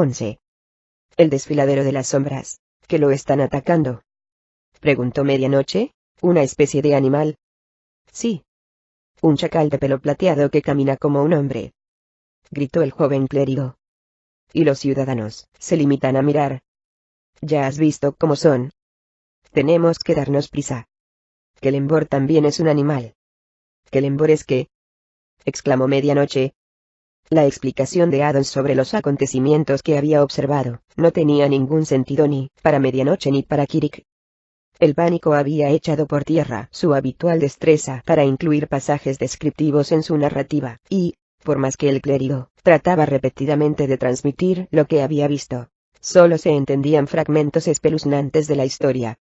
11. El desfiladero de las sombras, que lo están atacando. Preguntó Medianoche, ¿una especie de animal? Sí. Un chacal de pelo plateado que camina como un hombre. Gritó el joven clérigo. Y los ciudadanos se limitan a mirar. Ya has visto cómo son. Tenemos que darnos prisa. Kelembor también es un animal. ¿Kelembor es qué? Exclamó Medianoche. La explicación de Adon sobre los acontecimientos que había observado no tenía ningún sentido ni para Medianoche ni para Kirik. El pánico había echado por tierra su habitual destreza para incluir pasajes descriptivos en su narrativa, y, por más que el clérigo trataba repetidamente de transmitir lo que había visto, solo se entendían fragmentos espeluznantes de la historia.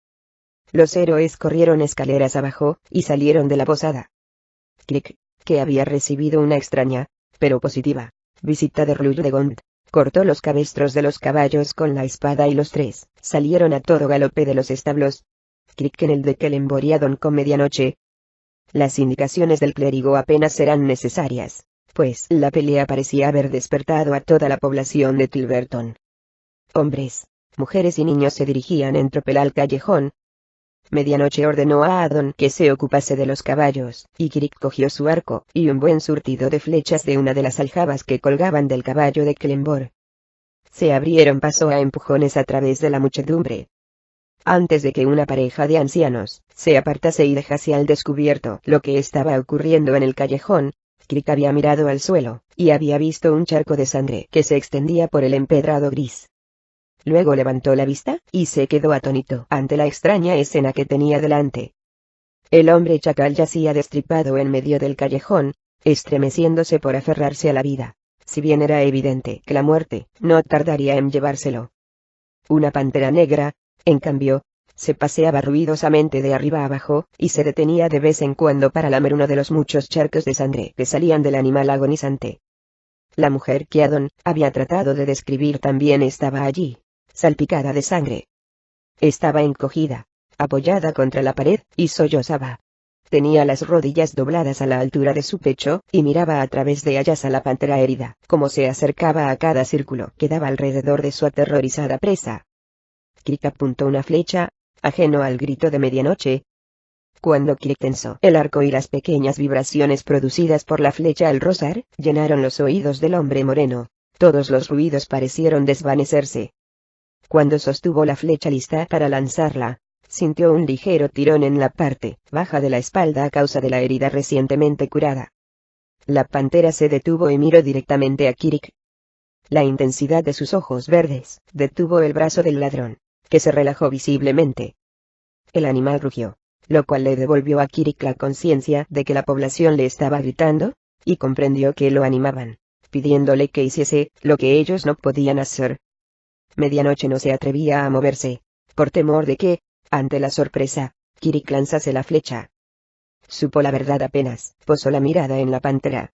Los héroes corrieron escaleras abajo y salieron de la posada. Kirik, que había recibido una extraña, pero positiva, visita de Rullegond, cortó los cabestros de los caballos con la espada y los tres salieron a todo galope de los establos. Kirik en el de Kelembor y Adon con Medianoche. Las indicaciones del clérigo apenas serán necesarias, pues la pelea parecía haber despertado a toda la población de Tilberton. Hombres, mujeres y niños se dirigían en tropel al callejón. Medianoche ordenó a Adon que se ocupase de los caballos, y Kirik cogió su arco y un buen surtido de flechas de una de las aljabas que colgaban del caballo de Kelembor. Se abrieron paso a empujones a través de la muchedumbre. Antes de que una pareja de ancianos se apartase y dejase al descubierto lo que estaba ocurriendo en el callejón, Kirik había mirado al suelo, y había visto un charco de sangre que se extendía por el empedrado gris. Luego levantó la vista, y se quedó atónito ante la extraña escena que tenía delante. El hombre chacal yacía destripado en medio del callejón, estremeciéndose por aferrarse a la vida, si bien era evidente que la muerte no tardaría en llevárselo. Una pantera negra, en cambio, se paseaba ruidosamente de arriba abajo, y se detenía de vez en cuando para lamer uno de los muchos charcos de sangre que salían del animal agonizante. La mujer que Adon había tratado de describir también estaba allí, salpicada de sangre. Estaba encogida, apoyada contra la pared, y sollozaba. Tenía las rodillas dobladas a la altura de su pecho, y miraba a través de ellas a la pantera herida, como se acercaba a cada círculo que daba alrededor de su aterrorizada presa. Kirik apuntó una flecha, ajeno al grito de Medianoche. Cuando Kirik tensó el arco y las pequeñas vibraciones producidas por la flecha al rozar, llenaron los oídos del hombre moreno, todos los ruidos parecieron desvanecerse. Cuando sostuvo la flecha lista para lanzarla, sintió un ligero tirón en la parte baja de la espalda a causa de la herida recientemente curada. La pantera se detuvo y miró directamente a Kirik. La intensidad de sus ojos verdes detuvo el brazo del ladrón, que se relajó visiblemente. El animal rugió, lo cual le devolvió a Kirik la conciencia de que la población le estaba gritando, y comprendió que lo animaban, pidiéndole que hiciese lo que ellos no podían hacer. Medianoche no se atrevía a moverse, por temor de que, ante la sorpresa, Kirik lanzase la flecha. Supo la verdad apenas posó la mirada en la pantera.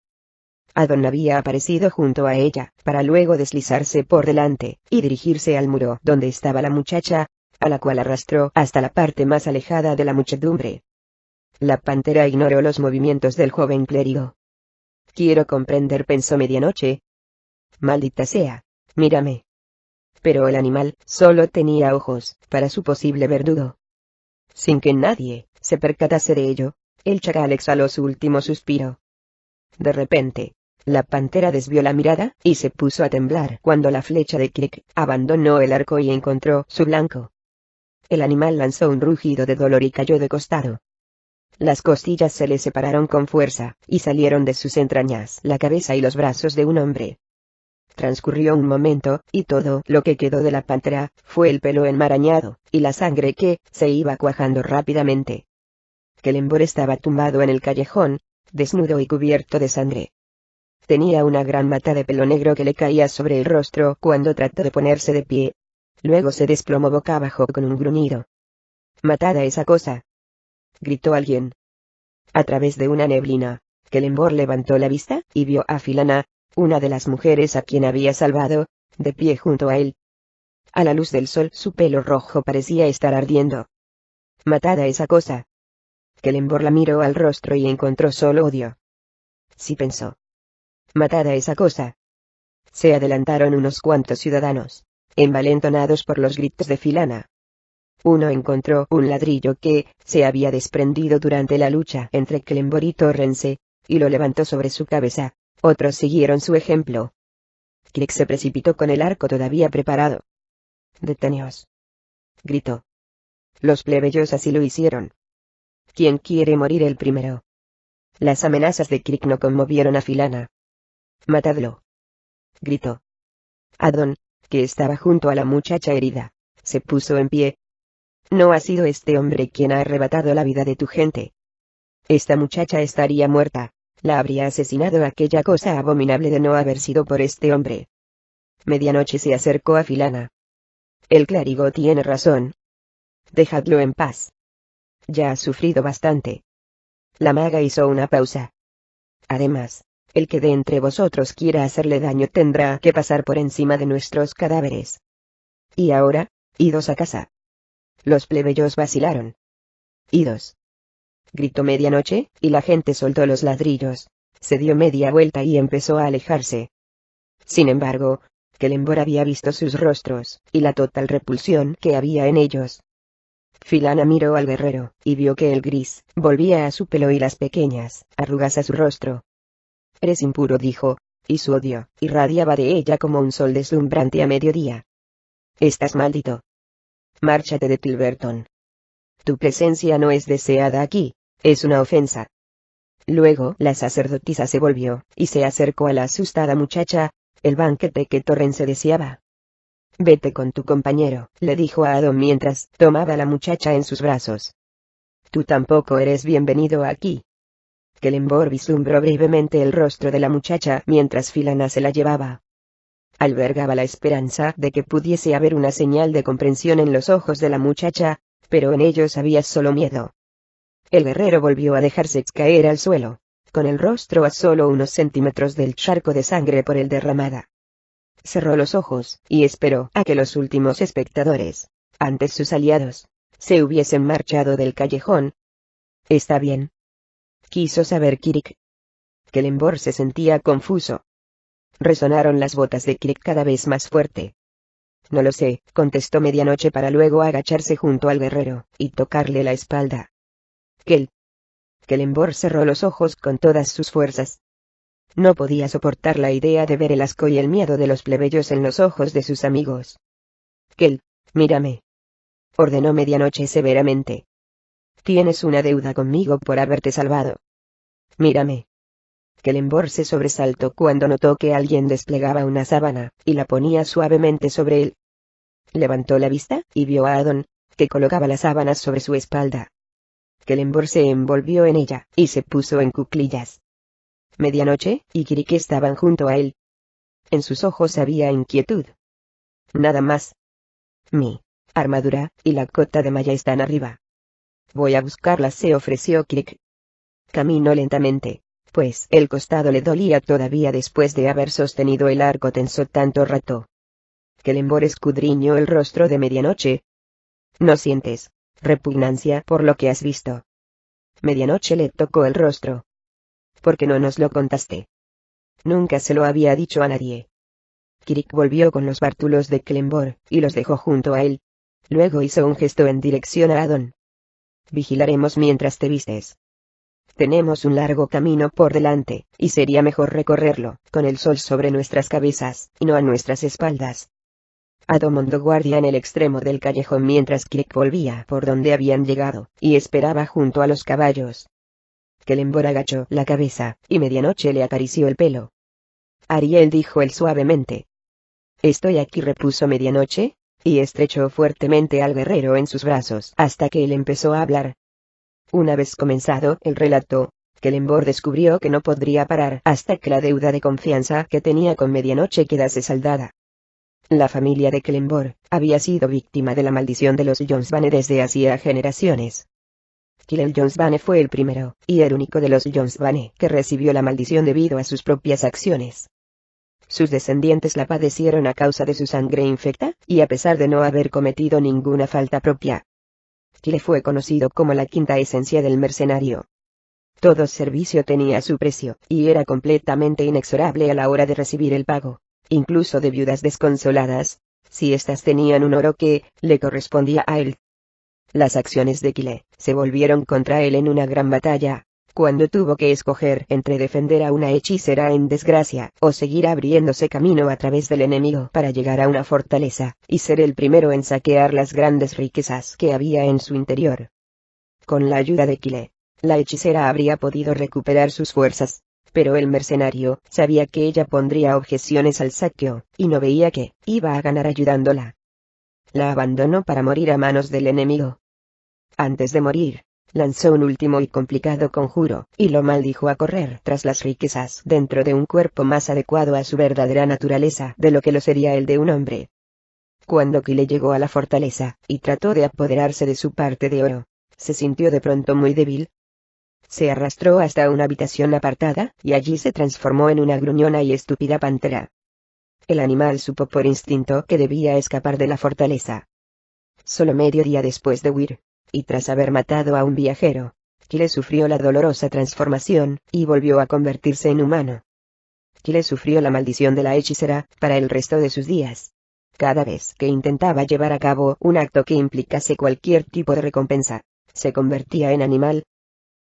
Adon había aparecido junto a ella, para luego deslizarse por delante, y dirigirse al muro donde estaba la muchacha, a la cual arrastró hasta la parte más alejada de la muchedumbre. La pantera ignoró los movimientos del joven clérigo. Quiero comprender, pensó Medianoche. Maldita sea, mírame. Pero el animal solo tenía ojos para su posible verdugo. Sin que nadie se percatase de ello, el chacal exhaló su último suspiro. De repente, la pantera desvió la mirada y se puso a temblar cuando la flecha de Kirik abandonó el arco y encontró su blanco. El animal lanzó un rugido de dolor y cayó de costado. Las costillas se le separaron con fuerza, y salieron de sus entrañas la cabeza y los brazos de un hombre. Transcurrió un momento, y todo lo que quedó de la pantera fue el pelo enmarañado, y la sangre que se iba cuajando rápidamente. Kelembor estaba tumbado en el callejón, desnudo y cubierto de sangre. Tenía una gran mata de pelo negro que le caía sobre el rostro cuando trató de ponerse de pie. Luego se desplomó boca abajo con un gruñido. «¡Matad a esa cosa!», gritó alguien. A través de una neblina, Kelembor levantó la vista y vio a Filana, una de las mujeres a quien había salvado, de pie junto a él. A la luz del sol su pelo rojo parecía estar ardiendo. «¡Matad a esa cosa!». Kelembor la miró al rostro y encontró solo odio. Sí, pensó. «¡Matad a esa cosa!». se adelantaron unos cuantos ciudadanos, envalentonados por los gritos de Filana. Uno encontró un ladrillo que se había desprendido durante la lucha entre Clembor y Torrence, y lo levantó sobre su cabeza. Otros siguieron su ejemplo. Crick se precipitó con el arco todavía preparado. «Deteneos», gritó. Los plebeyos así lo hicieron. «¿Quién quiere morir el primero?» Las amenazas de Crick no conmovieron a Filana. «Matadlo», gritó. Adon, que estaba junto a la muchacha herida, se puso en pie. «No ha sido este hombre quien ha arrebatado la vida de tu gente. Esta muchacha estaría muerta, la habría asesinado aquella cosa abominable de no haber sido por este hombre». Medianoche se acercó a Filana. «El clérigo tiene razón. Dejadlo en paz. Ya ha sufrido bastante». La maga hizo una pausa. «Además, el que de entre vosotros quiera hacerle daño tendrá que pasar por encima de nuestros cadáveres. Y ahora, idos a casa». Los plebeyos vacilaron. «Idos», gritó Medianoche, y la gente soltó los ladrillos, se dio media vuelta y empezó a alejarse. Sin embargo, Clembor había visto sus rostros, y la total repulsión que había en ellos. Filana miró al guerrero, y vio que el gris volvía a su pelo y las pequeñas arrugas a su rostro. «Eres impuro», dijo, y su odio irradiaba de ella como un sol deslumbrante a mediodía. «Estás maldito. Márchate de Tilberton. Tu presencia no es deseada aquí, es una ofensa». Luego la sacerdotisa se volvió, y se acercó a la asustada muchacha, el banquete que Torrence deseaba. «Vete con tu compañero», le dijo a Adon mientras tomaba a la muchacha en sus brazos. «Tú tampoco eres bienvenido aquí». Clembor vislumbró brevemente el rostro de la muchacha mientras Filana se la llevaba. Albergaba la esperanza de que pudiese haber una señal de comprensión en los ojos de la muchacha, pero en ellos había solo miedo. El guerrero volvió a dejarse caer al suelo, con el rostro a solo unos centímetros del charco de sangre por él derramada. Cerró los ojos, y esperó a que los últimos espectadores, antes sus aliados, se hubiesen marchado del callejón. «Está bien», quiso saber Crick. Clembor se sentía confuso. Resonaron las botas de Crick cada vez más fuerte. «No lo sé», contestó Medianoche para luego agacharse junto al guerrero, y tocarle la espalda. Clembor cerró los ojos con todas sus fuerzas. No podía soportar la idea de ver el asco y el miedo de los plebeyos en los ojos de sus amigos. «Mírame», ordenó Medianoche severamente. «Tienes una deuda conmigo por haberte salvado. Mírame». Clembor se sobresaltó cuando notó que alguien desplegaba una sábana, y la ponía suavemente sobre él. Levantó la vista, y vio a Adon, que colocaba las sábanas sobre su espalda. Clembor se envolvió en ella, y se puso en cuclillas. Medianoche y Crick estaban junto a él. En sus ojos había inquietud. «Nada más. Mi armadura y la cota de malla están arriba. Voy a buscarlas», se ofreció Crick. Caminó lentamente, pues el costado le dolía todavía después de haber sostenido el arco tenso tanto rato. Clembor escudriñó el rostro de Medianoche. «¿No sientes repugnancia por lo que has visto?» Medianoche le tocó el rostro. «¿Por qué no nos lo contaste?» «Nunca se lo había dicho a nadie». Crick volvió con los bártulos de Clembor, y los dejó junto a él. Luego hizo un gesto en dirección a Adon. «Vigilaremos mientras te vistes. Tenemos un largo camino por delante, y sería mejor recorrerlo, con el sol sobre nuestras cabezas, y no a nuestras espaldas». Adon montó guardia en el extremo del callejón mientras Crick volvía por donde habían llegado, y esperaba junto a los caballos. Clembor agachó la cabeza, y Medianoche le acarició el pelo. «Ariel», dijo él suavemente. «Estoy aquí», repuso Medianoche, y estrechó fuertemente al guerrero en sus brazos hasta que él empezó a hablar. Una vez comenzado el relato, Clembor descubrió que no podría parar hasta que la deuda de confianza que tenía con Medianoche quedase saldada. La familia de Clembor había sido víctima de la maldición de los Jonesbane desde hacía generaciones. Kyle Jonesbane fue el primero, y el único de los Jonesbane que recibió la maldición debido a sus propias acciones. Sus descendientes la padecieron a causa de su sangre infecta, y a pesar de no haber cometido ninguna falta propia. Kyle fue conocido como la quinta esencia del mercenario. Todo servicio tenía su precio, y era completamente inexorable a la hora de recibir el pago. incluso de viudas desconsoladas, si éstas tenían un oro que le correspondía a él. Las acciones de Kyle se volvieron contra él en una gran batalla, cuando tuvo que escoger entre defender a una hechicera en desgracia o seguir abriéndose camino a través del enemigo para llegar a una fortaleza, y ser el primero en saquear las grandes riquezas que había en su interior. Con la ayuda de Kyle, la hechicera habría podido recuperar sus fuerzas, pero el mercenario sabía que ella pondría objeciones al saqueo, y no veía que iba a ganar ayudándola. La abandonó para morir a manos del enemigo. Antes de morir, lanzó un último y complicado conjuro, y lo maldijo a correr tras las riquezas dentro de un cuerpo más adecuado a su verdadera naturaleza de lo que lo sería el de un hombre. Cuando Kyle llegó a la fortaleza, y trató de apoderarse de su parte de oro, se sintió de pronto muy débil. Se arrastró hasta una habitación apartada, y allí se transformó en una gruñona y estúpida pantera. El animal supo por instinto que debía escapar de la fortaleza. Solo medio día después de huir, y tras haber matado a un viajero, Kyle sufrió la dolorosa transformación, y volvió a convertirse en humano. Kyle sufrió la maldición de la hechicera, para el resto de sus días. Cada vez que intentaba llevar a cabo un acto que implicase cualquier tipo de recompensa, se convertía en animal.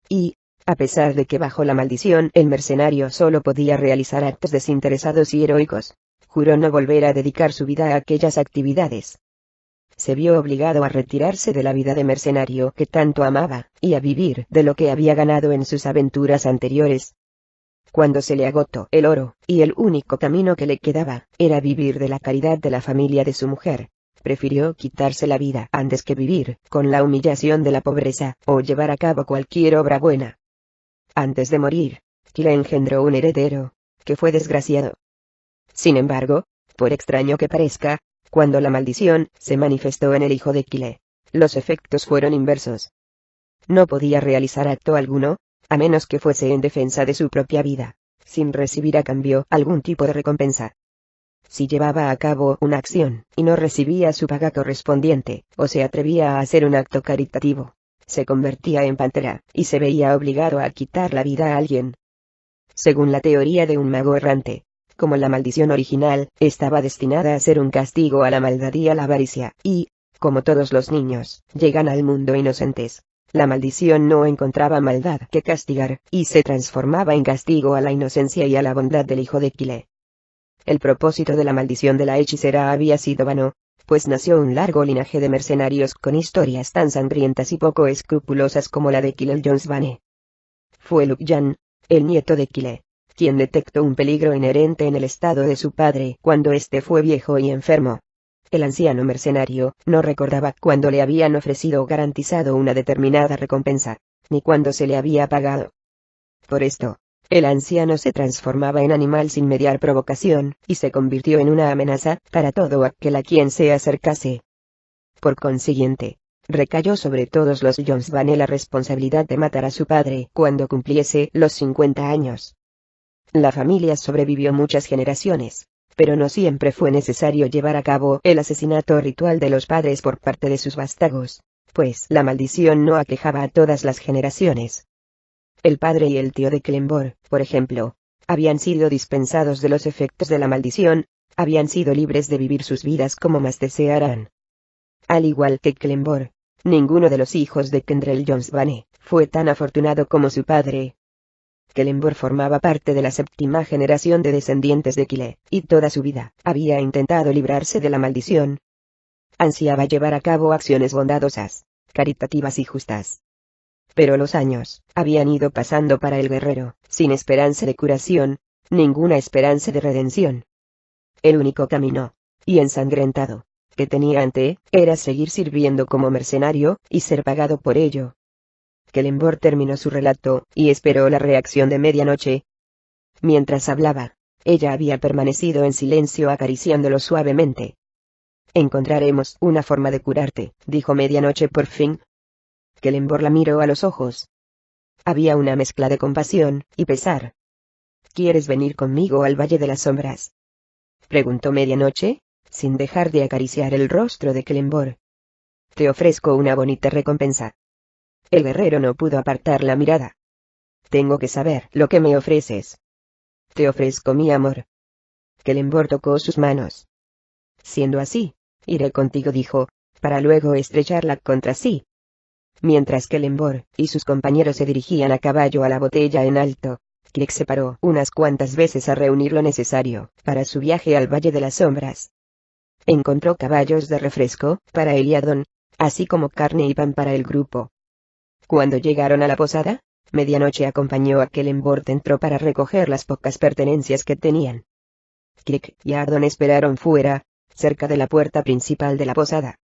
Y, a pesar de que bajo la maldición el mercenario solo podía realizar actos desinteresados y heroicos, juró no volver a dedicar su vida a aquellas actividades. Se vio obligado a retirarse de la vida de mercenario que tanto amaba, y a vivir de lo que había ganado en sus aventuras anteriores. Cuando se le agotó el oro, y el único camino que le quedaba, era vivir de la caridad de la familia de su mujer, prefirió quitarse la vida antes que vivir con la humillación de la pobreza, o llevar a cabo cualquier obra buena. Antes de morir, Kyle engendró un heredero, que fue desgraciado. Sin embargo, por extraño que parezca, cuando la maldición se manifestó en el hijo de Kyle, los efectos fueron inversos. No podía realizar acto alguno, a menos que fuese en defensa de su propia vida, sin recibir a cambio algún tipo de recompensa. Si llevaba a cabo una acción, y no recibía su paga correspondiente, o se atrevía a hacer un acto caritativo, se convertía en pantera, y se veía obligado a quitar la vida a alguien. Según la teoría de un mago errante, como la maldición original estaba destinada a ser un castigo a la maldad y a la avaricia, y, como todos los niños, llegan al mundo inocentes, la maldición no encontraba maldad que castigar, y se transformaba en castigo a la inocencia y a la bondad del hijo de Kyle. El propósito de la maldición de la hechicera había sido vano, pues nació un largo linaje de mercenarios con historias tan sangrientas y poco escrupulosas como la de Kyle Jones-Vane. Fue Luke-Jan, el nieto de Kyle, quien detectó un peligro inherente en el estado de su padre cuando éste fue viejo y enfermo. El anciano mercenario no recordaba cuándo le habían ofrecido o garantizado una determinada recompensa, ni cuándo se le había pagado. Por esto, el anciano se transformaba en animal sin mediar provocación, y se convirtió en una amenaza para todo aquel a quien se acercase. Por consiguiente, recayó sobre todos los Jones-Vane la responsabilidad de matar a su padre cuando cumpliese los 50 años. La familia sobrevivió muchas generaciones, pero no siempre fue necesario llevar a cabo el asesinato ritual de los padres por parte de sus vástagos, pues la maldición no aquejaba a todas las generaciones. El padre y el tío de Clembor, por ejemplo, habían sido dispensados de los efectos de la maldición, habían sido libres de vivir sus vidas como más desearan. Al igual que Clembor, ninguno de los hijos de Kendrell Jones-Vane fue tan afortunado como su padre. Clembor formaba parte de la séptima generación de descendientes de Kyle, y toda su vida había intentado librarse de la maldición. Ansiaba llevar a cabo acciones bondadosas, caritativas y justas. Pero los años habían ido pasando para el guerrero, sin esperanza de curación, ninguna esperanza de redención. El único camino, y ensangrentado, que tenía ante era seguir sirviendo como mercenario, y ser pagado por ello. Clembor terminó su relato, y esperó la reacción de medianoche. Mientras hablaba, ella había permanecido en silencio acariciándolo suavemente. Encontraremos una forma de curarte, dijo medianoche por fin. Clembor la miró a los ojos. Había una mezcla de compasión y pesar. ¿Quieres venir conmigo al Valle de las Sombras?, preguntó medianoche, sin dejar de acariciar el rostro de Clembor. Te ofrezco una bonita recompensa. El guerrero no pudo apartar la mirada. Tengo que saber lo que me ofreces. Te ofrezco mi amor. Kelemvor tocó sus manos. Siendo así, iré contigo, dijo, para luego estrecharla contra sí. Mientras Kelemvor y sus compañeros se dirigían a caballo a la botella en alto, Kirik se paró unas cuantas veces a reunir lo necesario para su viaje al Valle de las Sombras. Encontró caballos de refresco para él y Adon, así como carne y pan para el grupo. Cuando llegaron a la posada, Medianoche acompañó a Kelemvor dentro para recoger las pocas pertenencias que tenían. Kirik y Adon esperaron fuera, cerca de la puerta principal de la posada.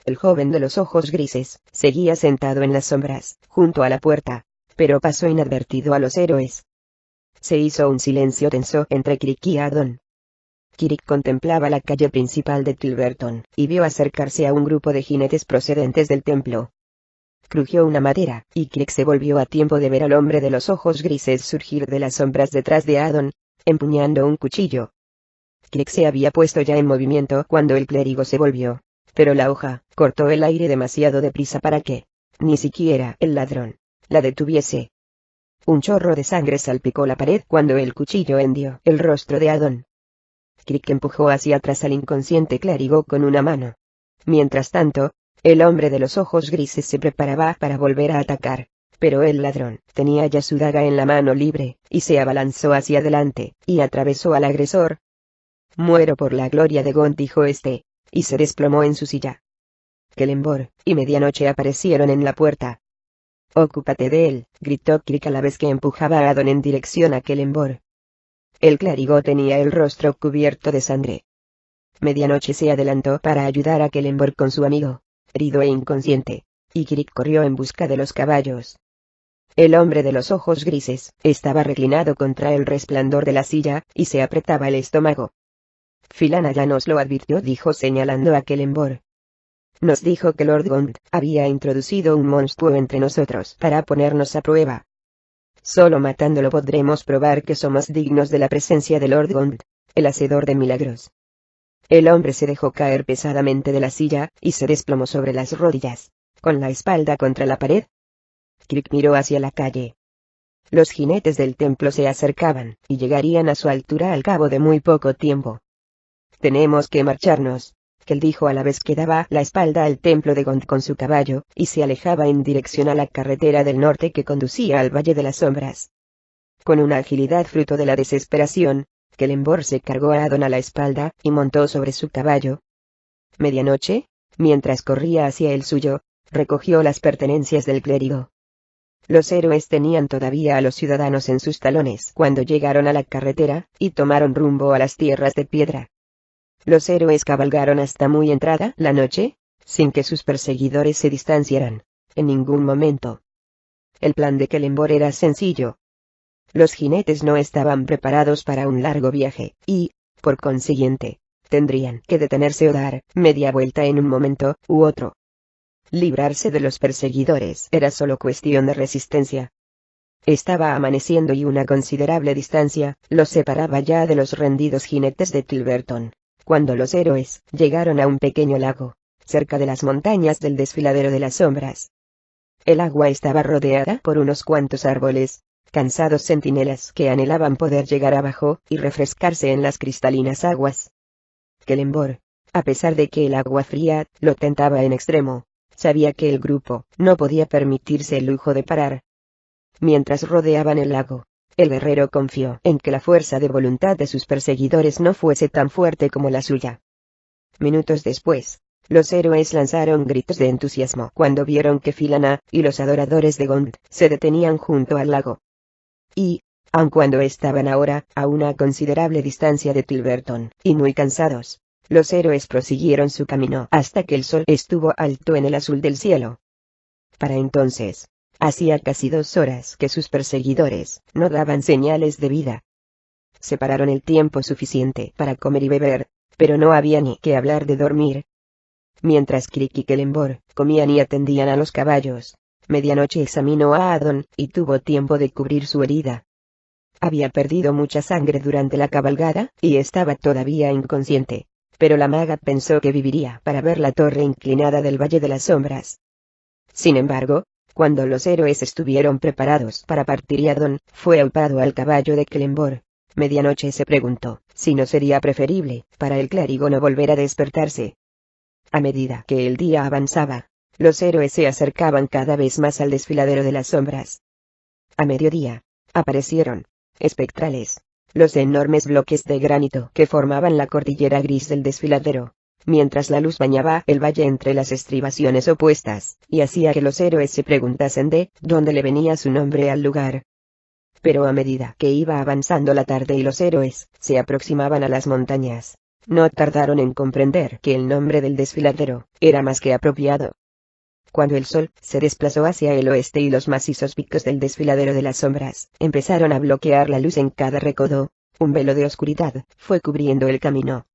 El joven de los ojos grises seguía sentado en las sombras, junto a la puerta, pero pasó inadvertido a los héroes. Se hizo un silencio tenso entre Kirik y Adon. Kirik contemplaba la calle principal de Tilberton, y vio acercarse a un grupo de jinetes procedentes del templo. Crujió una madera, y Kirik se volvió a tiempo de ver al hombre de los ojos grises surgir de las sombras detrás de Adon, empuñando un cuchillo. Kirik se había puesto ya en movimiento cuando el clérigo se volvió, pero la hoja cortó el aire demasiado deprisa para que, ni siquiera el ladrón, la detuviese. Un chorro de sangre salpicó la pared cuando el cuchillo hendió el rostro de Adon. Kirik empujó hacia atrás al inconsciente clérigo con una mano. Mientras tanto, el hombre de los ojos grises se preparaba para volver a atacar, pero el ladrón tenía ya su daga en la mano libre, y se abalanzó hacia adelante, y atravesó al agresor. «Muero por la gloria de Gond», dijo este, y se desplomó en su silla. Kelemvor y Medianoche aparecieron en la puerta. «Ocúpate de él», gritó Kirik a la vez que empujaba a Adon en dirección a Kelemvor. El clérigo tenía el rostro cubierto de sangre. Medianoche se adelantó para ayudar a Kelemvor con su amigo, herido e inconsciente, y Kirik corrió en busca de los caballos. El hombre de los ojos grises estaba reclinado contra el resplandor de la silla, y se apretaba el estómago. «Filana ya nos lo advirtió», dijo señalando a Kelemvor. «Nos dijo que Lord Gond había introducido un monstruo entre nosotros para ponernos a prueba. Solo matándolo podremos probar que somos dignos de la presencia de Lord Gond, el hacedor de milagros». El hombre se dejó caer pesadamente de la silla, y se desplomó sobre las rodillas, con la espalda contra la pared. Kirik miró hacia la calle. Los jinetes del templo se acercaban, y llegarían a su altura al cabo de muy poco tiempo. «Tenemos que marcharnos», Kel dijo a la vez que daba la espalda al templo de Gond con su caballo, y se alejaba en dirección a la carretera del norte que conducía al Valle de las Sombras. Con una agilidad fruto de la desesperación, Kelemvor se cargó a Adon a la espalda, y montó sobre su caballo. Medianoche, mientras corría hacia el suyo, recogió las pertenencias del clérigo. Los héroes tenían todavía a los ciudadanos en sus talones cuando llegaron a la carretera, y tomaron rumbo a las tierras de piedra. Los héroes cabalgaron hasta muy entrada la noche, sin que sus perseguidores se distanciaran, en ningún momento. El plan de Kelemvor era sencillo. Los jinetes no estaban preparados para un largo viaje, y, por consiguiente, tendrían que detenerse o dar media vuelta en un momento u otro. Librarse de los perseguidores era solo cuestión de resistencia. Estaba amaneciendo y una considerable distancia los separaba ya de los rendidos jinetes de Tilberton, cuando los héroes llegaron a un pequeño lago, cerca de las montañas del desfiladero de las sombras. El agua estaba rodeada por unos cuantos árboles, cansados centinelas que anhelaban poder llegar abajo y refrescarse en las cristalinas aguas. Kelemvor, a pesar de que el agua fría lo tentaba en extremo, sabía que el grupo no podía permitirse el lujo de parar. Mientras rodeaban el lago, el guerrero confió en que la fuerza de voluntad de sus perseguidores no fuese tan fuerte como la suya. Minutos después, los héroes lanzaron gritos de entusiasmo cuando vieron que Filana y los adoradores de Gond se detenían junto al lago. Y, aun cuando estaban ahora a una considerable distancia de Tilberton, y muy cansados, los héroes prosiguieron su camino hasta que el sol estuvo alto en el azul del cielo. Para entonces, hacía casi 2 horas que sus perseguidores no daban señales de vida. Separaron el tiempo suficiente para comer y beber, pero no había ni que hablar de dormir. Mientras Kirik y Kelemvor comían y atendían a los caballos, Medianoche examinó a Adon y tuvo tiempo de cubrir su herida. Había perdido mucha sangre durante la cabalgada, y estaba todavía inconsciente, pero la maga pensó que viviría para ver la torre inclinada del Valle de las Sombras. Sin embargo, cuando los héroes estuvieron preparados para partir y Adon fue aupado al caballo de Kelemvor, Medianoche se preguntó si no sería preferible para el clérigo no volver a despertarse. A medida que el día avanzaba, los héroes se acercaban cada vez más al desfiladero de las sombras. A mediodía, aparecieron, espectrales, los enormes bloques de granito que formaban la cordillera gris del desfiladero, mientras la luz bañaba el valle entre las estribaciones opuestas, y hacía que los héroes se preguntasen de dónde le venía su nombre al lugar. Pero a medida que iba avanzando la tarde y los héroes se aproximaban a las montañas, no tardaron en comprender que el nombre del desfiladero era más que apropiado. Cuando el sol se desplazó hacia el oeste y los macizos picos del desfiladero de las sombras empezaron a bloquear la luz en cada recodo, un velo de oscuridad fue cubriendo el camino.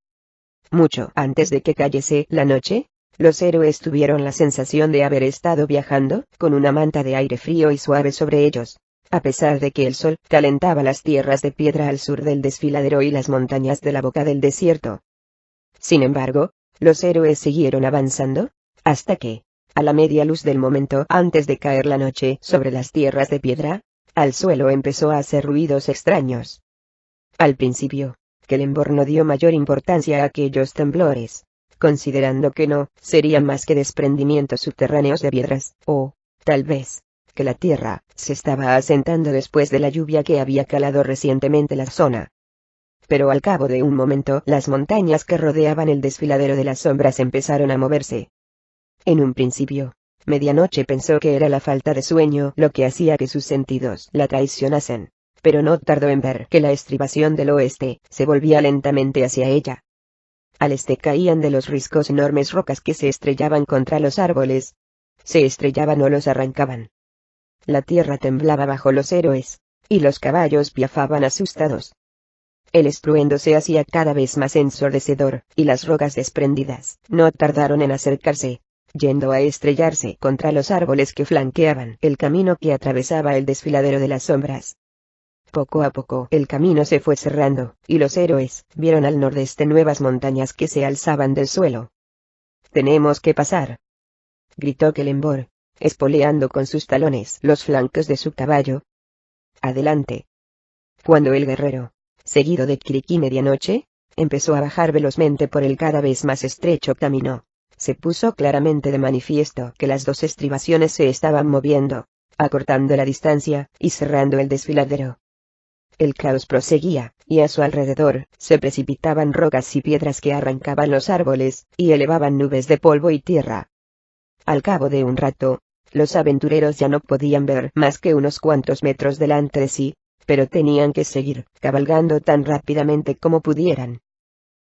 Mucho antes de que cayese la noche, los héroes tuvieron la sensación de haber estado viajando con una manta de aire frío y suave sobre ellos, a pesar de que el sol calentaba las tierras de piedra al sur del desfiladero y las montañas de la boca del desierto. Sin embargo, los héroes siguieron avanzando, hasta que, a la media luz del momento antes de caer la noche sobre las tierras de piedra, al suelo empezó a hacer ruidos extraños. Al principio, Kelenborg no dio mayor importancia a aquellos temblores, considerando que no serían más que desprendimientos subterráneos de piedras, o, tal vez, que la tierra se estaba asentando después de la lluvia que había calado recientemente la zona. Pero al cabo de un momento las montañas que rodeaban el desfiladero de las sombras empezaron a moverse. En un principio, Medianoche pensó que era la falta de sueño lo que hacía que sus sentidos la traicionasen, pero no tardó en ver que la estribación del oeste se volvía lentamente hacia ella. Al este caían de los riscos enormes rocas que se estrellaban contra los árboles. Se estrellaban o los arrancaban. La tierra temblaba bajo los héroes, y los caballos piafaban asustados. El estruendo se hacía cada vez más ensordecedor, y las rocas desprendidas no tardaron en acercarse, yendo a estrellarse contra los árboles que flanqueaban el camino que atravesaba el desfiladero de las sombras. Poco a poco el camino se fue cerrando, y los héroes vieron al nordeste nuevas montañas que se alzaban del suelo. «Tenemos que pasar», gritó Kelenborg, espoleando con sus talones los flancos de su caballo. «Adelante». Cuando el guerrero, seguido de Kirik y Medianoche, empezó a bajar velozmente por el cada vez más estrecho camino, se puso claramente de manifiesto que las dos estribaciones se estaban moviendo, acortando la distancia y cerrando el desfiladero. El caos proseguía, y a su alrededor se precipitaban rocas y piedras que arrancaban los árboles y elevaban nubes de polvo y tierra. Al cabo de un rato, los aventureros ya no podían ver más que unos cuantos metros delante de sí, pero tenían que seguir cabalgando tan rápidamente como pudieran.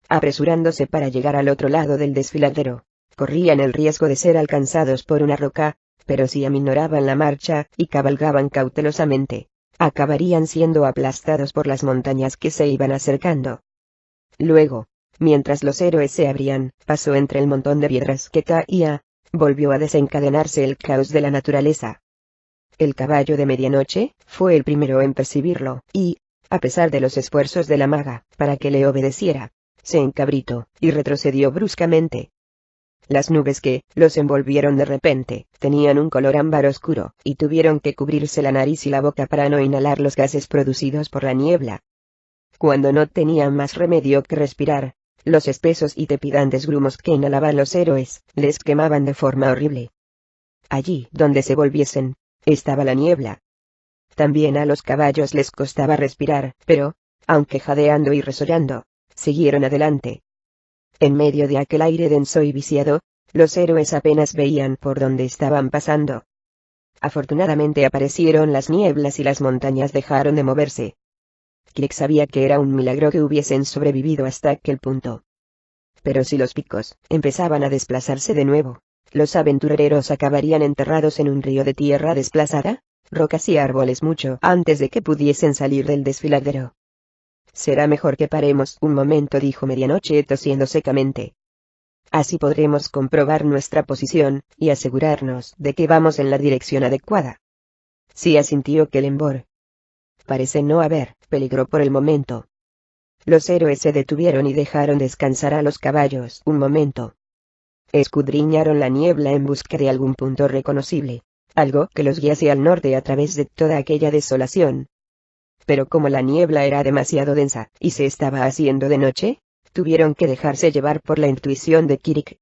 Apresurándose para llegar al otro lado del desfiladero, corrían el riesgo de ser alcanzados por una roca, pero si aminoraban la marcha y cabalgaban cautelosamente, acabarían siendo aplastados por las montañas que se iban acercando. Luego, mientras los héroes se abrían paso entre el montón de piedras que caía, volvió a desencadenarse el caos de la naturaleza. El caballo de Medianoche fue el primero en percibirlo, y, a pesar de los esfuerzos de la maga para que le obedeciera, se encabritó y retrocedió bruscamente. Las nubes que los envolvieron de repente tenían un color ámbar oscuro, y tuvieron que cubrirse la nariz y la boca para no inhalar los gases producidos por la niebla. Cuando no tenían más remedio que respirar, los espesos y trepidantes grumos que inhalaban los héroes les quemaban de forma horrible. Allí donde se volviesen, estaba la niebla. También a los caballos les costaba respirar, pero, aunque jadeando y resollando, siguieron adelante. En medio de aquel aire denso y viciado, los héroes apenas veían por dónde estaban pasando. Afortunadamente aparecieron las nieblas y las montañas dejaron de moverse. Kirik sabía que era un milagro que hubiesen sobrevivido hasta aquel punto. Pero si los picos empezaban a desplazarse de nuevo, los aventureros acabarían enterrados en un río de tierra desplazada, rocas y árboles mucho antes de que pudiesen salir del desfiladero. «Será mejor que paremos un momento», dijo Medianoche tosiendo secamente. «Así podremos comprobar nuestra posición y asegurarnos de que vamos en la dirección adecuada». Sí, asintió Kelenborg. «Parece no haber peligro por el momento». Los héroes se detuvieron y dejaron descansar a los caballos un momento. Escudriñaron la niebla en busca de algún punto reconocible, algo que los guiase al norte a través de toda aquella desolación. pero como la niebla era demasiado densa, y se estaba haciendo de noche, tuvieron que dejarse llevar por la intuición de Kirik.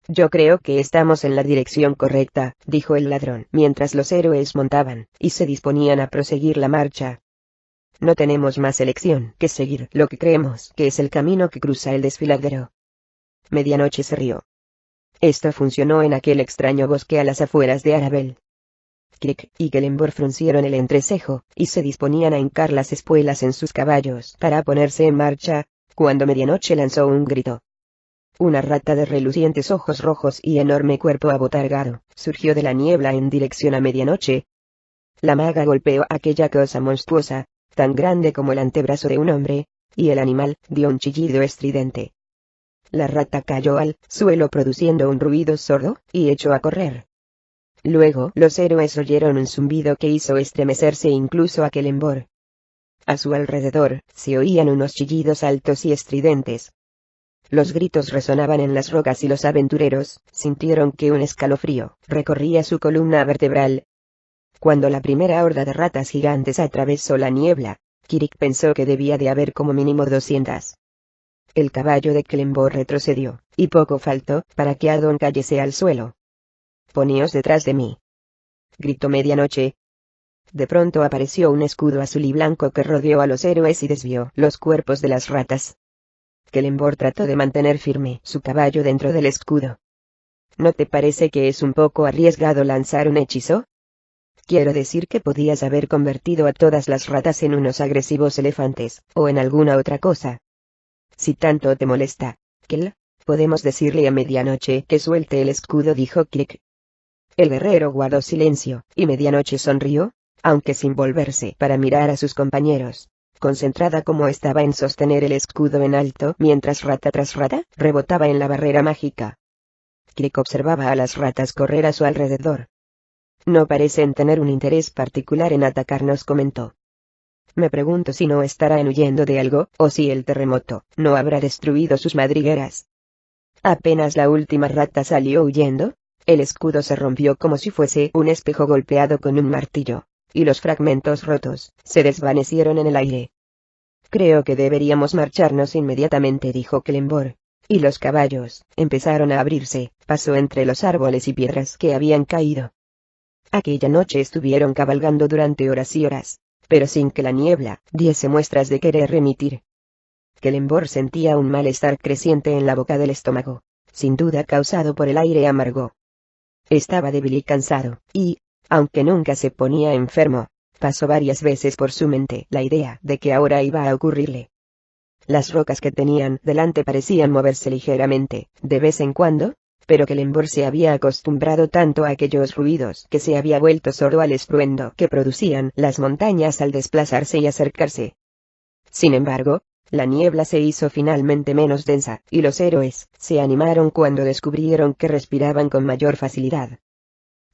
Yo creo que estamos en la dirección correcta, dijo el ladrón, mientras los héroes montaban, y se disponían a proseguir la marcha. No tenemos más elección que seguir lo que creemos que es el camino que cruza el desfiladero. Medianoche se rió. Esto funcionó en aquel extraño bosque a las afueras de Arabel. Kirik y Kelenbor fruncieron el entrecejo, y se disponían a hincar las espuelas en sus caballos para ponerse en marcha, cuando Medianoche lanzó un grito. Una rata de relucientes ojos rojos y enorme cuerpo abotargado, surgió de la niebla en dirección a Medianoche. La maga golpeó aquella cosa monstruosa, tan grande como el antebrazo de un hombre, y el animal dio un chillido estridente. La rata cayó al suelo produciendo un ruido sordo, y echó a correr. Luego los héroes oyeron un zumbido que hizo estremecerse incluso a Kelenbor. A su alrededor se oían unos chillidos altos y estridentes. Los gritos resonaban en las rocas y los aventureros sintieron que un escalofrío recorría su columna vertebral. Cuando la primera horda de ratas gigantes atravesó la niebla, Kirik pensó que debía de haber como mínimo 200. El caballo de Kelenbor retrocedió, y poco faltó para que Adon cayese al suelo. «Poneos detrás de mí», gritó Medianoche. De pronto apareció un escudo azul y blanco que rodeó a los héroes y desvió los cuerpos de las ratas. Kelenbor trató de mantener firme su caballo dentro del escudo. ¿No te parece que es un poco arriesgado lanzar un hechizo? Quiero decir que podías haber convertido a todas las ratas en unos agresivos elefantes, o en alguna otra cosa. Si tanto te molesta, Kel, podemos decirle a Medianoche que suelte el escudo, dijo Kirik. El guerrero guardó silencio, y Medianoche sonrió, aunque sin volverse para mirar a sus compañeros, concentrada como estaba en sostener el escudo en alto mientras rata tras rata rebotaba en la barrera mágica. Kirik observaba a las ratas correr a su alrededor. No parecen tener un interés particular en atacarnos, comentó. Me pregunto si no estarán huyendo de algo, o si el terremoto no habrá destruido sus madrigueras. Apenas la última rata salió huyendo, el escudo se rompió como si fuese un espejo golpeado con un martillo, y los fragmentos rotos se desvanecieron en el aire. Creo que deberíamos marcharnos inmediatamente, dijo Kelenbor, y los caballos empezaron a abrirse paso entre los árboles y piedras que habían caído. Aquella noche estuvieron cabalgando durante horas y horas, pero sin que la niebla diese muestras de querer remitir. Kelenbor sentía un malestar creciente en la boca del estómago, sin duda causado por el aire amargo. Estaba débil y cansado, y, aunque nunca se ponía enfermo, pasó varias veces por su mente la idea de que ahora iba a ocurrirle. Las rocas que tenían delante parecían moverse ligeramente, de vez en cuando, pero Kelenbor se había acostumbrado tanto a aquellos ruidos que se había vuelto sordo al estruendo que producían las montañas al desplazarse y acercarse. Sin embargo, la niebla se hizo finalmente menos densa, y los héroes se animaron cuando descubrieron que respiraban con mayor facilidad.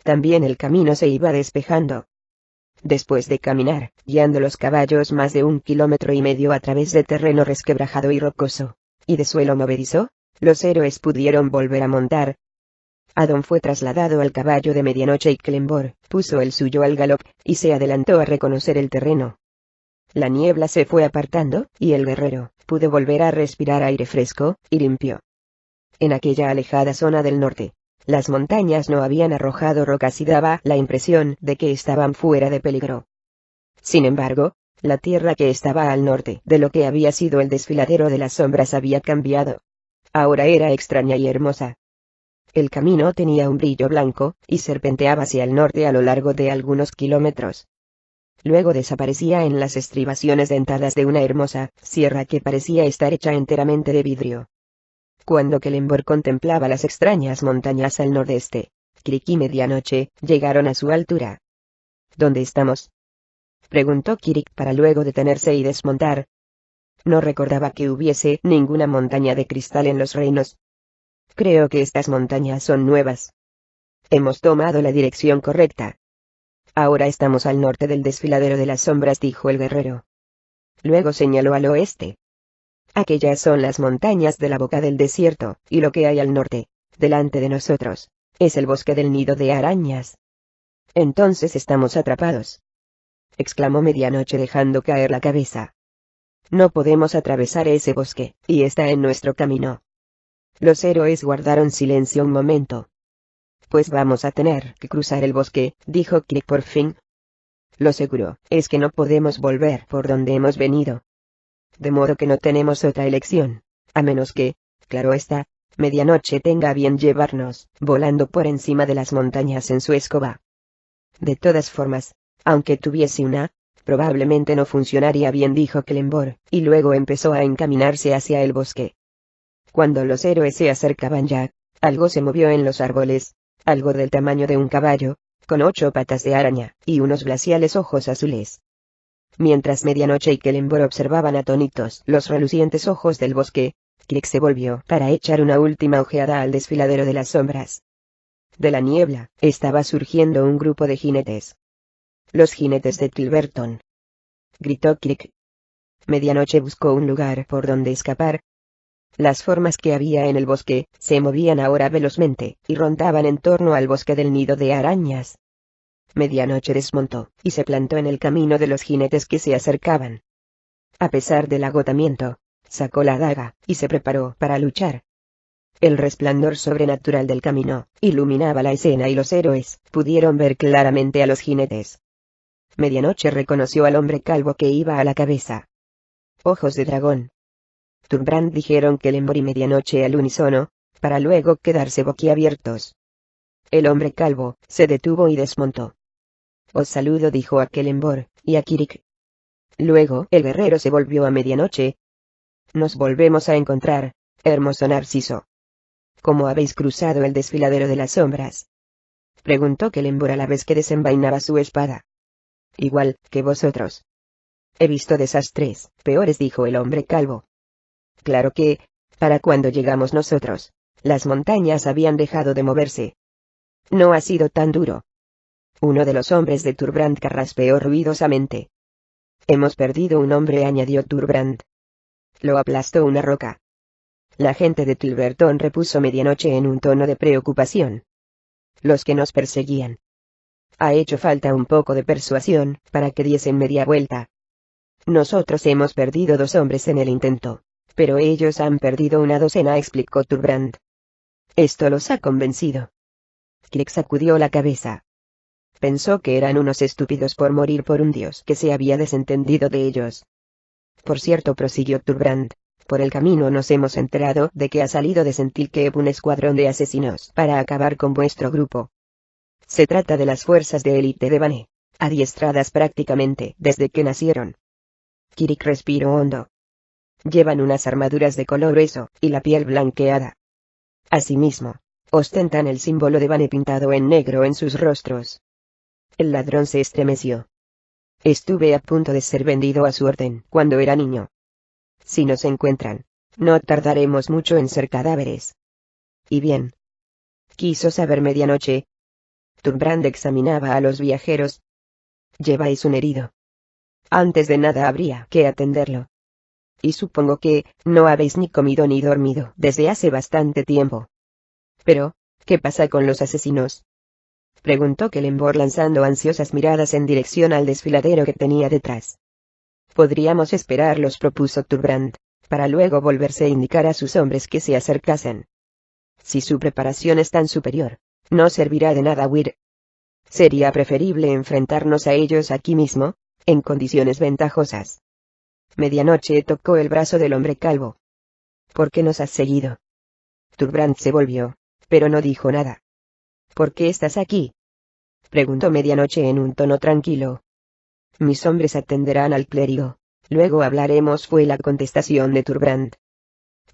También el camino se iba despejando. Después de caminar, guiando los caballos más de 1,5 kilómetros a través de terreno resquebrajado y rocoso, y de suelo movedizo, los héroes pudieron volver a montar. Adon fue trasladado al caballo de Medianoche y Kelenbor puso el suyo al galope, y se adelantó a reconocer el terreno. La niebla se fue apartando, y el guerrero pudo volver a respirar aire fresco y limpio. En aquella alejada zona del norte, las montañas no habían arrojado rocas y daba la impresión de que estaban fuera de peligro. Sin embargo, la tierra que estaba al norte de lo que había sido el desfiladero de las sombras había cambiado. Ahora era extraña y hermosa. El camino tenía un brillo blanco, y serpenteaba hacia el norte a lo largo de algunos kilómetros. Luego desaparecía en las estribaciones dentadas de una hermosa sierra que parecía estar hecha enteramente de vidrio. Cuando Kelenbor contemplaba las extrañas montañas al nordeste, Kirik y Medianoche llegaron a su altura. ¿Dónde estamos?, preguntó Kirik para luego detenerse y desmontar. No recordaba que hubiese ninguna montaña de cristal en los reinos. Creo que estas montañas son nuevas. Hemos tomado la dirección correcta. Ahora estamos al norte del desfiladero de las sombras, dijo el guerrero. Luego señaló al oeste. Aquellas son las montañas de la boca del desierto, y lo que hay al norte, delante de nosotros, es el bosque del nido de arañas. Entonces estamos atrapados. exclamó Medianoche dejando caer la cabeza. No podemos atravesar ese bosque, y está en nuestro camino. Los héroes guardaron silencio un momento. Pues vamos a tener que cruzar el bosque, dijo Kirk por fin. Lo seguro es que no podemos volver por donde hemos venido. De modo que no tenemos otra elección, a menos que, claro está, Medianoche tenga a bien llevarnos, volando por encima de las montañas en su escoba. De todas formas, aunque tuviese una, probablemente no funcionaría bien, dijo Clembor, y luego empezó a encaminarse hacia el bosque. Cuando los héroes se acercaban ya, algo se movió en los árboles, algo del tamaño de un caballo, con 8 patas de araña, y unos glaciales ojos azules. Mientras Medianoche y Clembor observaban atónitos los relucientes ojos del bosque, Kirk se volvió para echar una última ojeada al desfiladero de las sombras. De la niebla, estaba surgiendo un grupo de jinetes. Los jinetes de Tilberton, gritó Kirk. Medianoche buscó un lugar por donde escapar. Las formas que había en el bosque se movían ahora velozmente, y rondaban en torno al bosque del nido de arañas. Medianoche desmontó, y se plantó en el camino de los jinetes que se acercaban. A pesar del agotamiento, sacó la daga, y se preparó para luchar. El resplandor sobrenatural del camino iluminaba la escena y los héroes pudieron ver claramente a los jinetes. Medianoche reconoció al hombre calvo que iba a la cabeza. Ojos de dragón. Thorbrand, dijeron Clembor y Medianoche al unísono, para luego quedarse boquiabiertos. El hombre calvo se detuvo y desmontó. Os saludo, dijo a Clembor y a Kirk. Luego el guerrero se volvió a Medianoche. Nos volvemos a encontrar, hermoso Narciso. ¿Cómo habéis cruzado el desfiladero de las sombras?, preguntó Clembor a la vez que desenvainaba su espada. Igual que vosotros. He visto desastres peores, dijo el hombre calvo. Claro que, para cuando llegamos nosotros, las montañas habían dejado de moverse. No ha sido tan duro. Uno de los hombres de Thorbrand carraspeó ruidosamente. Hemos perdido un hombre, añadió Thorbrand. Lo aplastó una roca. La gente de Tilberton, repuso Medianoche en un tono de preocupación. Los que nos perseguían. Ha hecho falta un poco de persuasión para que diesen media vuelta. Nosotros hemos perdido 2 hombres en el intento, pero ellos han perdido una docena, explicó Thorbrand. Esto los ha convencido. Kirk sacudió la cabeza. Pensó que eran unos estúpidos por morir por un dios que se había desentendido de ellos. Por cierto, prosiguió Thorbrand, por el camino nos hemos enterado de que ha salido de Sentilkeep un escuadrón de asesinos para acabar con vuestro grupo. Se trata de las fuerzas de élite de Bane, adiestradas prácticamente desde que nacieron. Kirk respiró hondo. Llevan unas armaduras de color grueso y la piel blanqueada. Asimismo, ostentan el símbolo de Bane pintado en negro en sus rostros. El ladrón se estremeció. Estuve a punto de ser vendido a su orden cuando era niño. Si nos encuentran, no tardaremos mucho en ser cadáveres. ¿Y bien?, quiso saber Medianoche. Thorbrand examinaba a los viajeros. Lleváis un herido. Antes de nada habría que atenderlo. Y supongo que no habéis ni comido ni dormido desde hace bastante tiempo. Pero, ¿qué pasa con los asesinos?, preguntó Clembor lanzando ansiosas miradas en dirección al desfiladero que tenía detrás. Podríamos esperarlos, propuso Thorbrand, para luego volverse a indicar a sus hombres que se acercasen. Si su preparación es tan superior, no servirá de nada huir. Sería preferible enfrentarnos a ellos aquí mismo, en condiciones ventajosas. Medianoche tocó el brazo del hombre calvo. ¿Por qué nos has seguido? Thorbrand se volvió, pero no dijo nada. ¿Por qué estás aquí?, preguntó Medianoche en un tono tranquilo. Mis hombres atenderán al clérigo. Luego hablaremos, fue la contestación de Thorbrand.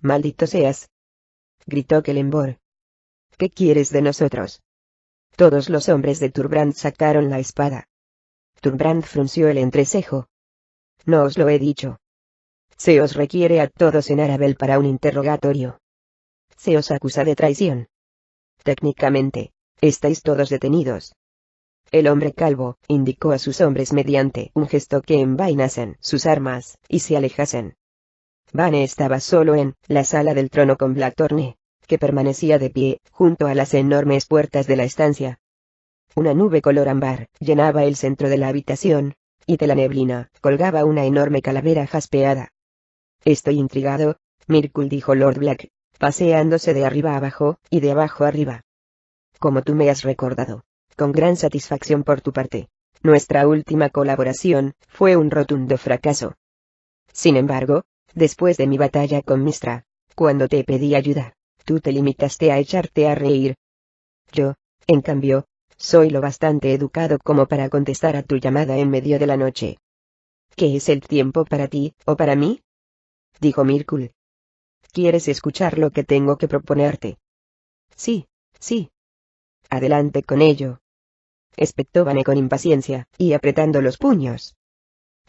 Maldito seas, gritó Clembor. ¿Qué quieres de nosotros? Todos los hombres de Thorbrand sacaron la espada. Thorbrand frunció el entrecejo. No os lo he dicho. Se os requiere a todos en Arabel para un interrogatorio. Se os acusa de traición. Técnicamente, estáis todos detenidos. El hombre calvo indicó a sus hombres mediante un gesto que envainasen sus armas y se alejasen. Bane estaba solo en la sala del trono con Blackthorne, que permanecía de pie junto a las enormes puertas de la estancia. Una nube color ámbar llenaba el centro de la habitación, y de la neblina colgaba una enorme calavera jaspeada. Estoy intrigado, Myrkul, dijo Lord Black, paseándose de arriba abajo, y de abajo arriba. Como tú me has recordado, con gran satisfacción por tu parte, nuestra última colaboración fue un rotundo fracaso. Sin embargo, después de mi batalla con Mystra, cuando te pedí ayuda, tú te limitaste a echarte a reír. Yo, en cambio, soy lo bastante educado como para contestar a tu llamada en medio de la noche. ¿Qué es el tiempo para ti, o para mí?, dijo Myrkul. ¿Quieres escuchar lo que tengo que proponerte? Sí, sí. Adelante con ello, espetó Vane con impaciencia, y apretando los puños.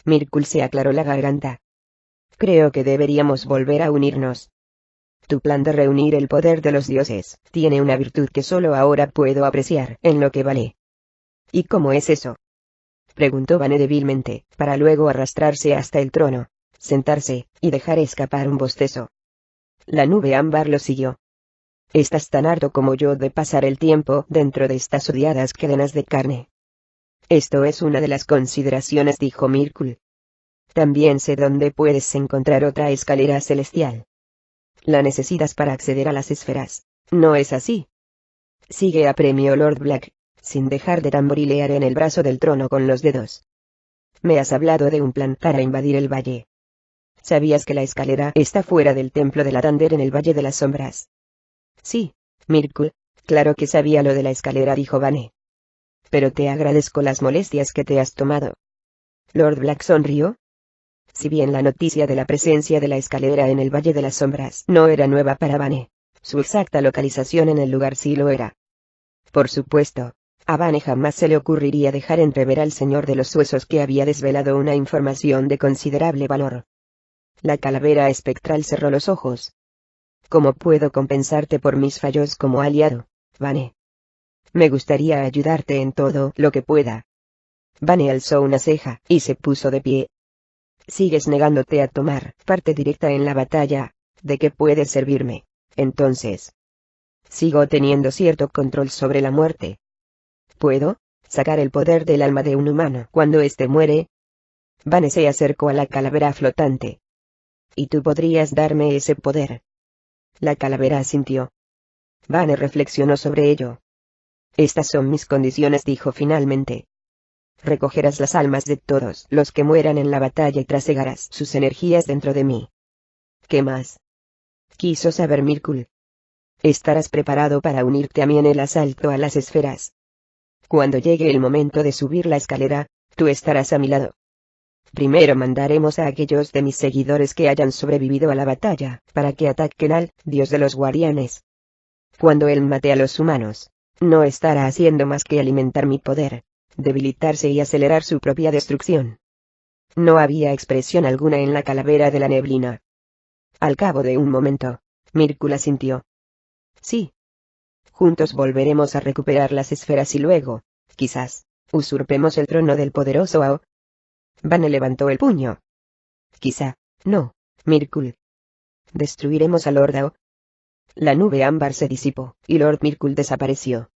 Myrkul se aclaró la garganta. Creo que deberíamos volver a unirnos. Tu plan de reunir el poder de los dioses tiene una virtud que solo ahora puedo apreciar en lo que vale. ¿Y cómo es eso?, preguntó Vane débilmente, para luego arrastrarse hasta el trono, sentarse, y dejar escapar un bostezo. La nube ámbar lo siguió. Estás tan harto como yo de pasar el tiempo dentro de estas odiadas cadenas de carne. Esto es una de las consideraciones, dijo Myrkul. También sé dónde puedes encontrar otra escalera celestial. La necesitas para acceder a las esferas, ¿no es así? Sigue, apremió Lord Black, sin dejar de tamborilear en el brazo del trono con los dedos. Me has hablado de un plan para invadir el valle. ¿Sabías que la escalera está fuera del templo de Lathander en el Valle de las Sombras? Sí, Myrkul, claro que sabía lo de la escalera, dijo Vane. Pero te agradezco las molestias que te has tomado. Lord Black sonrió. Si bien la noticia de la presencia de la escalera en el Valle de las Sombras no era nueva para Vane, su exacta localización en el lugar sí lo era. Por supuesto, a Vane jamás se le ocurriría dejar entrever al Señor de los Huesos que había desvelado una información de considerable valor. La calavera espectral cerró los ojos. ¿Cómo puedo compensarte por mis fallos como aliado, Vane? Me gustaría ayudarte en todo lo que pueda. Vane alzó una ceja, y se puso de pie. ¿Sigues negándote a tomar parte directa en la batalla? ¿De qué puedes servirme, entonces? Sigo teniendo cierto control sobre la muerte. ¿Puedo sacar el poder del alma de un humano cuando éste muere? Vane se acercó a la calavera flotante. ¿Y tú podrías darme ese poder? La calavera asintió. Vane reflexionó sobre ello. Estas son mis condiciones, dijo finalmente. Recogerás las almas de todos los que mueran en la batalla y trasegarás sus energías dentro de mí. ¿Qué más?, quiso saber Myrkul. Estarás preparado para unirte a mí en el asalto a las esferas. Cuando llegue el momento de subir la escalera, tú estarás a mi lado. Primero mandaremos a aquellos de mis seguidores que hayan sobrevivido a la batalla, para que ataquen al dios de los guardianes. Cuando él mate a los humanos, no estará haciendo más que alimentar mi poder, debilitarse y acelerar su propia destrucción. No había expresión alguna en la calavera de la neblina. Al cabo de un momento, Myrkul asintió. Sí. Juntos volveremos a recuperar las esferas y luego, quizás, usurpemos el trono del poderoso Ao. Vane levantó el puño. Quizá, no, Myrkul. ¿Destruiremos a Lord Ao? La nube ámbar se disipó, y Lord Myrkul desapareció.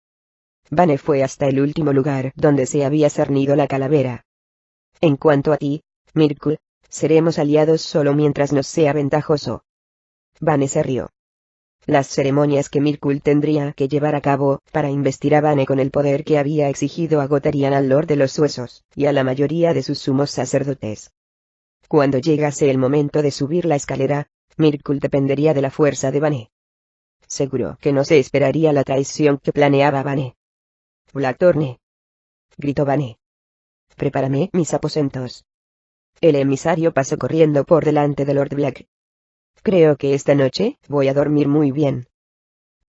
Vane fue hasta el último lugar donde se había cernido la calavera. En cuanto a ti, Myrkul, seremos aliados solo mientras nos sea ventajoso. Vane se rió. Las ceremonias que Myrkul tendría que llevar a cabo para investir a Vane con el poder que había exigido agotarían al Lord de los Huesos, y a la mayoría de sus sumos sacerdotes. Cuando llegase el momento de subir la escalera, Myrkul dependería de la fuerza de Vane. Seguro que no se esperaría la traición que planeaba Vane. Blackthorne, gritó Vane. Prepárame mis aposentos. El emisario pasó corriendo por delante de Lord Black. Creo que esta noche voy a dormir muy bien.